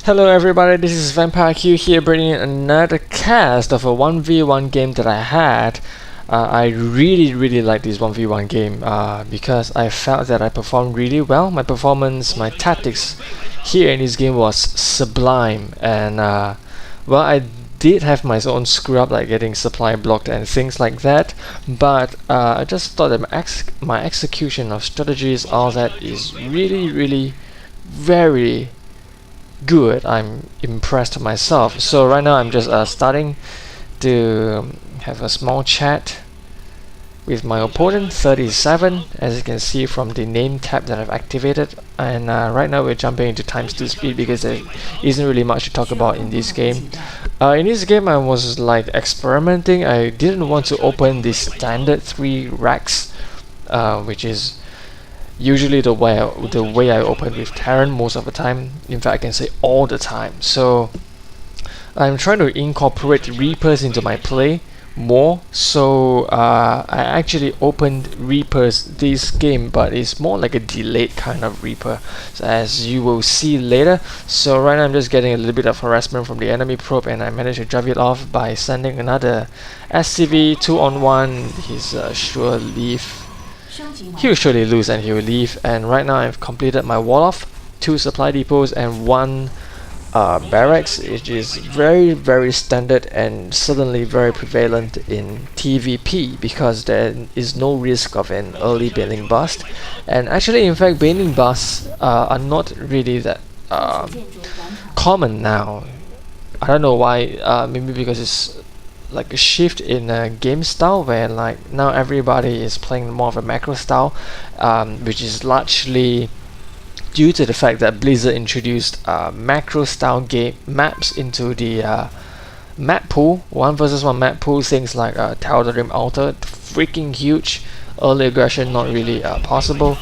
Hello everybody, this is Vampire Q here bringing in another cast of a 1v1 game that I had. I really like this 1v1 game because I felt that I performed really well. My performance, my tactics here in this game was sublime, and well, I did have my own screw up like getting supply blocked and things like that, but I just thought that my execution of strategies, all that is really very good. I'm impressed myself. So right now I'm just starting to have a small chat with my opponent, 37, as you can see from the name tab that I've activated. And right now we're jumping into times 2 speed because there isn't really much to talk about in this game. In this game I was like experimenting. I didn't want to open the standard 3 racks, which is usually the way I open with Terran most of the time. In fact, I can say all the time. So I'm trying to incorporate Reapers into my play more. So I actually opened Reapers this game, but it's more like a delayed kind of Reaper, so as you will see later. So right now I'm just getting a little bit of harassment from the enemy probe, and I managed to drive it off by sending another SCV 2-on-1. He's sure leave. He'll surely lose and he'll leave. And right now I've completed my wall off, 2 supply depots and 1 barracks, which is very standard and suddenly very prevalent in TVP because there is no risk of an early bailing bust. And actually, in fact, bailing busts are not really that common now. I don't know why. Maybe because it's like a shift in game style, where like now everybody is playing more of a macro style, which is largely due to the fact that Blizzard introduced macro style game maps into the map pool, 1 versus 1 map pool. Things like Tower of the Rim Altar, freaking huge. Early aggression not really possible.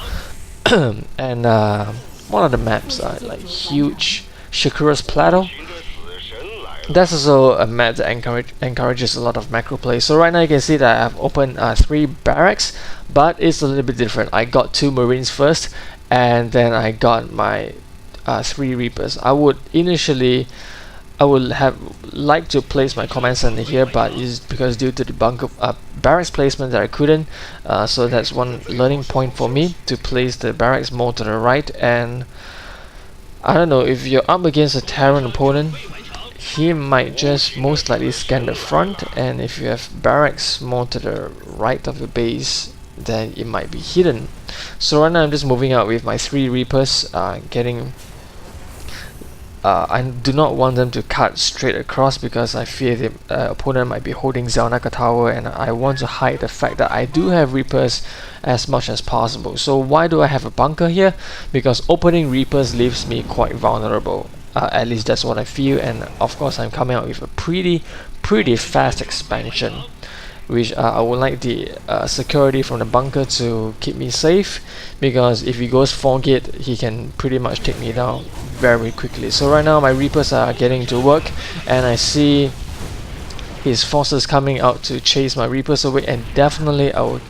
And one of the maps are like huge. Shakura's Plateau, that's also a map that encourages a lot of macro play. So right now you can see that I've opened 3 barracks, but it's a little bit different. I got 2 Marines first, and then I got my 3 Reapers. I would have liked to place my command center here, but it's because due to the bunker barracks placement that I couldn't. So that's one learning point for me, to place the barracks more to the right. And I don't know, if you're up against a Terran opponent, he might just most likely scan the front, and if you have barracks more to the right of the base, then it might be hidden. So right now I'm just moving out with my 3 Reapers, I do not want them to cut straight across because I fear the opponent might be holding Zelnaka Tower, and I want to hide the fact that I do have Reapers as much as possible. So why do I have a bunker here? Because opening Reapers leaves me quite vulnerable. At least that's what I feel, and of course I'm coming out with a pretty fast expansion, which I would like the security from the bunker to keep me safe, because if he goes 4 gate he can pretty much take me down very quickly. So right now my Reapers are getting to work, and I see his forces coming out to chase my Reapers away, and definitely I will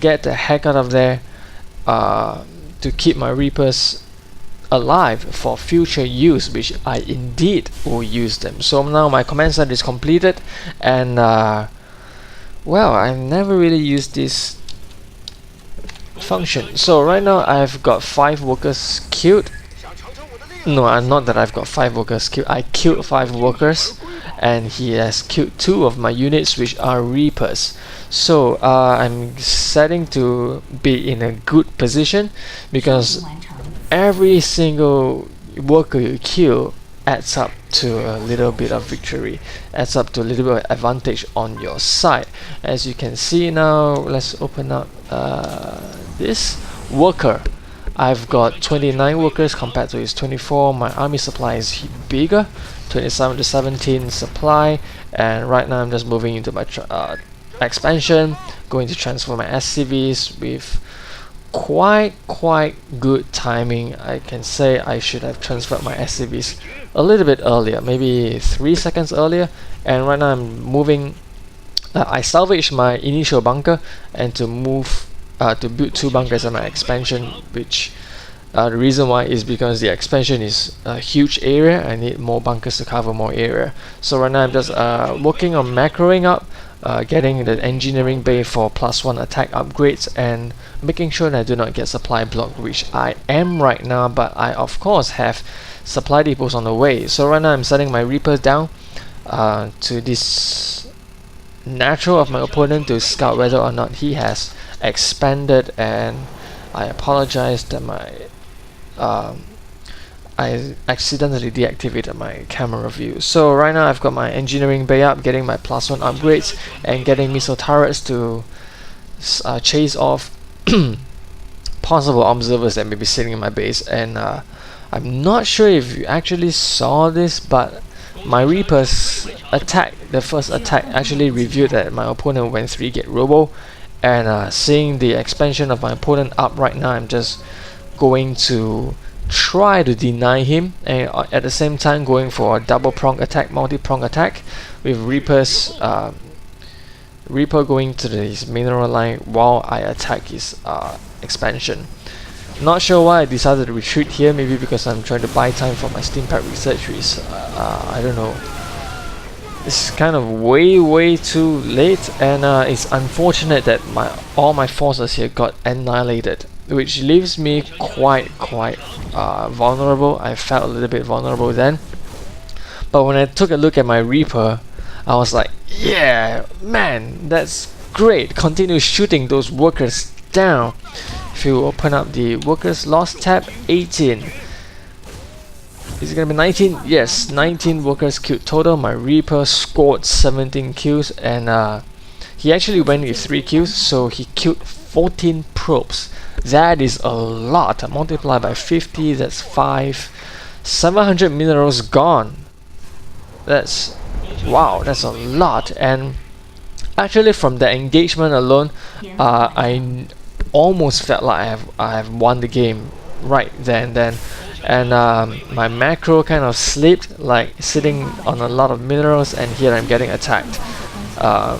get the heck out of there to keep my Reapers alive for future use, which I indeed will use them. So now my command center is completed, and well, I've never really used this function. So right now I've got 5 workers killed. No, not that I've got 5 workers killed. I killed 5 workers, and he has killed 2 of my units, which are Reapers. So I'm setting to be in a good position, because every single worker you kill adds up to a little bit of victory, adds up to a little bit of advantage on your side. As you can see now, let's open up this worker. I've got 29 workers compared to his 24. My army supply is bigger, 27 to 17 supply, and right now I'm just moving into my expansion, going to transfer my SCVs with quite good timing. I can say I should have transferred my SCVs a little bit earlier, maybe 3 seconds earlier. And right now I'm moving. I salvaged my initial bunker, and to move to build 2 bunkers on my expansion, which The reason why is because the expansion is a huge area. I need more bunkers to cover more area. So right now I'm just working on macroing up, getting the engineering bay for +1 attack upgrades, and making sure that I do not get supply blocked, which I am right now, but I of course have supply depots on the way. So right now I'm setting my Reapers down to this natural of my opponent to scout whether or not he has expanded, and I apologize that I accidentally deactivated my camera view. So right now I've got my engineering bay up, getting my +1 upgrades, and getting missile turrets to chase off possible observers that may be sitting in my base. And I'm not sure if you actually saw this, but my Reaper's attack, the first attack, actually revealed that my opponent went 3 gate robo. And seeing the expansion of my opponent up right now, I'm just going to try to deny him, and at the same time going for a double prong attack, multi-prong attack, with Reaper's Reaper going to his mineral line while I attack his expansion. Not sure why I decided to retreat here. Maybe because I'm trying to buy time for my steam pack research, which I don't know. It's kind of way too late, and it's unfortunate that all my forces here got annihilated, which leaves me quite vulnerable. I felt a little bit vulnerable then, but when I took a look at my Reaper, I was like, yeah, man, that's great. Continue shooting those workers down. If you open up the workers lost tab, 18. Is it gonna be 19? Yes, 19 workers killed total. My Reaper scored 17 kills, and he actually went with 3 kills, so he killed 14 probes. That is a lot. Multiplied by 50, that's 700 minerals gone. That's, wow, that's a lot. And actually from the engagement alone, I almost felt like I have won the game right then. And my macro kind of slipped, like sitting on a lot of minerals, and here I'm getting attacked. I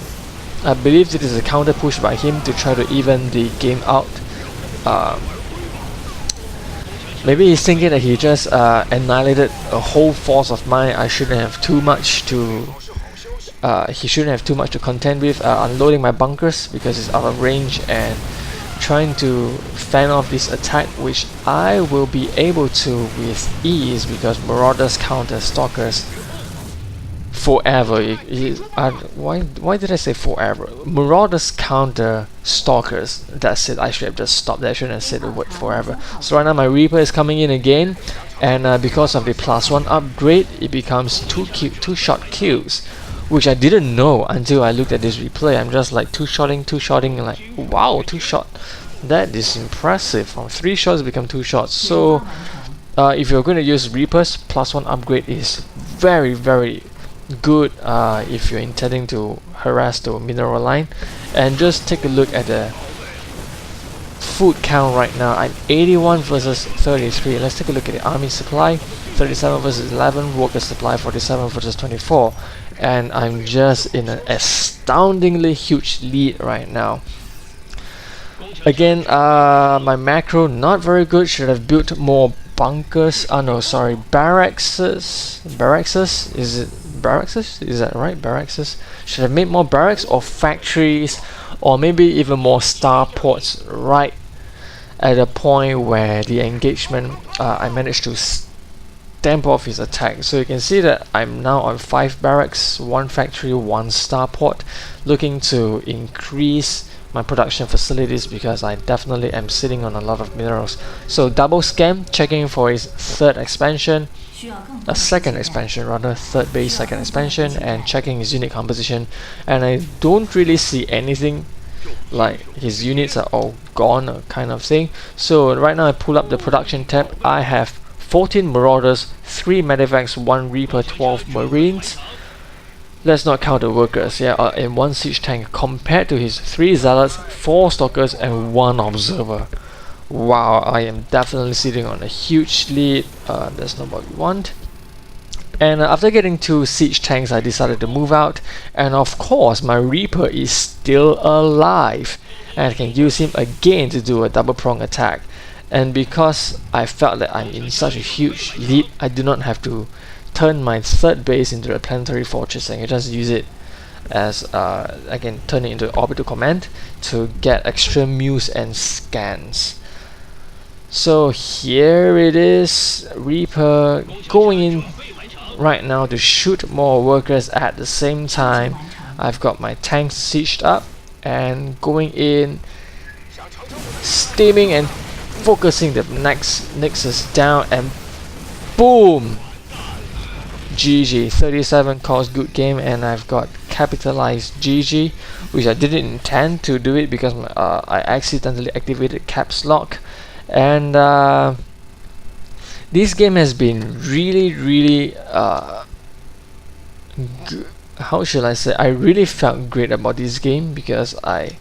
believe it is a counter push by him to try to even the game out. Maybe he's thinking that he just annihilated a whole force of mine. I shouldn't have too much to he shouldn't have too much to contend with. Unloading my bunkers because it's out of range, and trying to fan off this attack, which I will be able to with ease because Marauders counter Stalkers forever. Why did I say forever? Marauders counter Stalkers. That's it. I should have just stopped there. I shouldn't have said the word forever. So right now my Reaper is coming in again, and because of the +1 upgrade, it becomes 2 shot kills, which I didn't know until I looked at this replay. I'm just like two shotting, like wow, 2 shot. That is impressive. From 3 shots become 2 shots. So if you're going to use Reapers, +1 upgrade is very good if you're intending to harass the mineral line. And just take a look at the food count right now. I'm 81 versus 33. Let's take a look at the army supply. 37 versus 11, worker supply 47 versus 24, and I'm just in an astoundingly huge lead right now. Again, my macro not very good. Should have built more bunkers. No, sorry, barracks. Is it barracks? Is that right? Barracks. Should have made more barracks or factories, or maybe even more starports right at a point where the engagement I managed to stamp off his attack. So you can see that I'm now on 5 barracks, 1 factory, 1 starport, looking to increase my production facilities because I definitely am sitting on a lot of minerals. So double scam, checking for his third expansion, a second expansion rather, third base, second expansion, and checking his unit composition, and I don't really see anything, like his units are all gone kind of thing. So right now I pull up the production tab. I have 14 Marauders, 3 Medivacs, 1 Reaper, 12 Marines. Let's not count the workers, yeah, and 1 siege tank compared to his 3 Zealots, 4 Stalkers, and 1 Observer. Wow, I am definitely sitting on a huge lead. That's not what we want. And after getting 2 siege tanks, I decided to move out. And of course, my Reaper is still alive, and I can use him again to do a double prong attack. and because I felt that I'm in such a huge lead, I do not have to turn my third base into a planetary fortress. I can just use it as I can turn it into orbital command to get extra mules and scans. So here it is, Reaper going in right now to shoot more workers at the same time. I've got my tanks sieged up and going in, steaming and focusing the next Nexus down, and boom! GG. 37 calls good game, and I've got capitalized GG, which I didn't intend to do it because I accidentally activated caps lock. And this game has been really how should I say, I really felt great about this game because I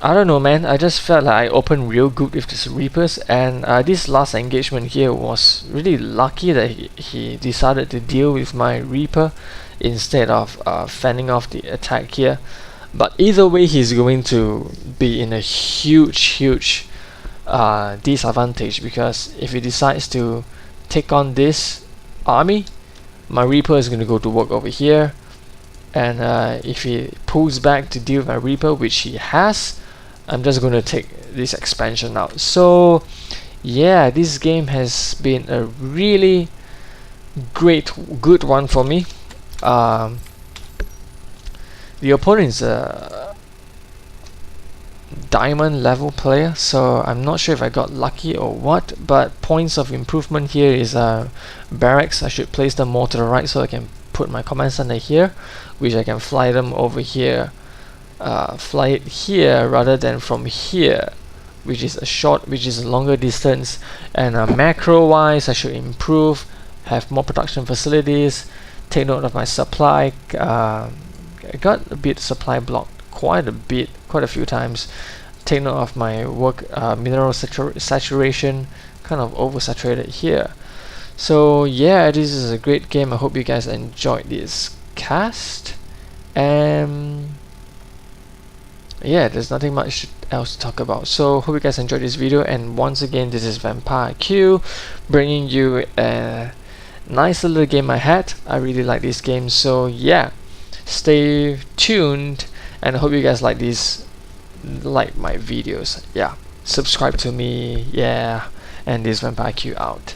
don't know, man, I just felt like I opened real good with these Reapers, and this last engagement here was really lucky that he decided to deal with my Reaper instead of fending off the attack here. But either way, he's going to be in a huge disadvantage, because if he decides to take on this army, my Reaper is going to go to work over here, and if he pulls back to deal with my Reaper, which he has, I'm just going to take this expansion out. So yeah, this game has been a really good one for me. The opponent is a diamond level player, so I'm not sure if I got lucky or what, but points of improvement here is barracks. I should place them more to the right so I can put my command center here, which I can fly them over here, fly it here rather than from here, which is a longer distance. And macro wise, I should improve, have more production facilities, take note of my supply. I got a bit supply blocked quite a few times. Take note of my work, mineral saturation, kind of oversaturated here. So yeah, this is a great game. I hope you guys enjoyed this cast, and yeah, there's nothing much else to talk about. So hope you guys enjoyed this video, and once again, this is Vampire Q bringing you a nice little game I had. I really like this game, so yeah, stay tuned, and I hope you guys like my videos. Yeah, subscribe to me, yeah, and this Vampire Q out.